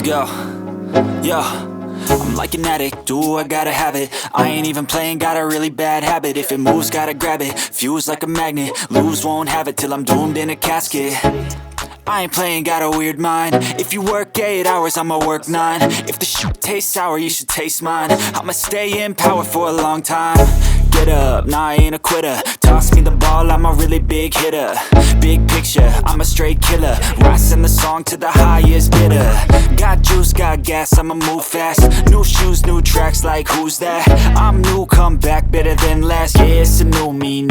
Let's go. Yo, I'm like an addict, do I gotta have it. I ain't even playing, got a really bad habit. If it moves, gotta grab it, fuse like a magnet. Lose, won't have it till I'm doomed in a casket. I ain't playing, got a weird mind. If you work 8 hours, I'ma work 9. If the shit tastes sour, you should taste mine. I'ma stay in power for a long time. Get up, nah, I ain't a quitter. Toss me the ball, I'm a really big hitter. Big picture, I'm a straight killer. Rising the song to the highest bidder. Got juice, got gas, I'ma move fast. New shoes, new tracks, like who's that? I'm new, come back, better than last. Yeah, it's a new me,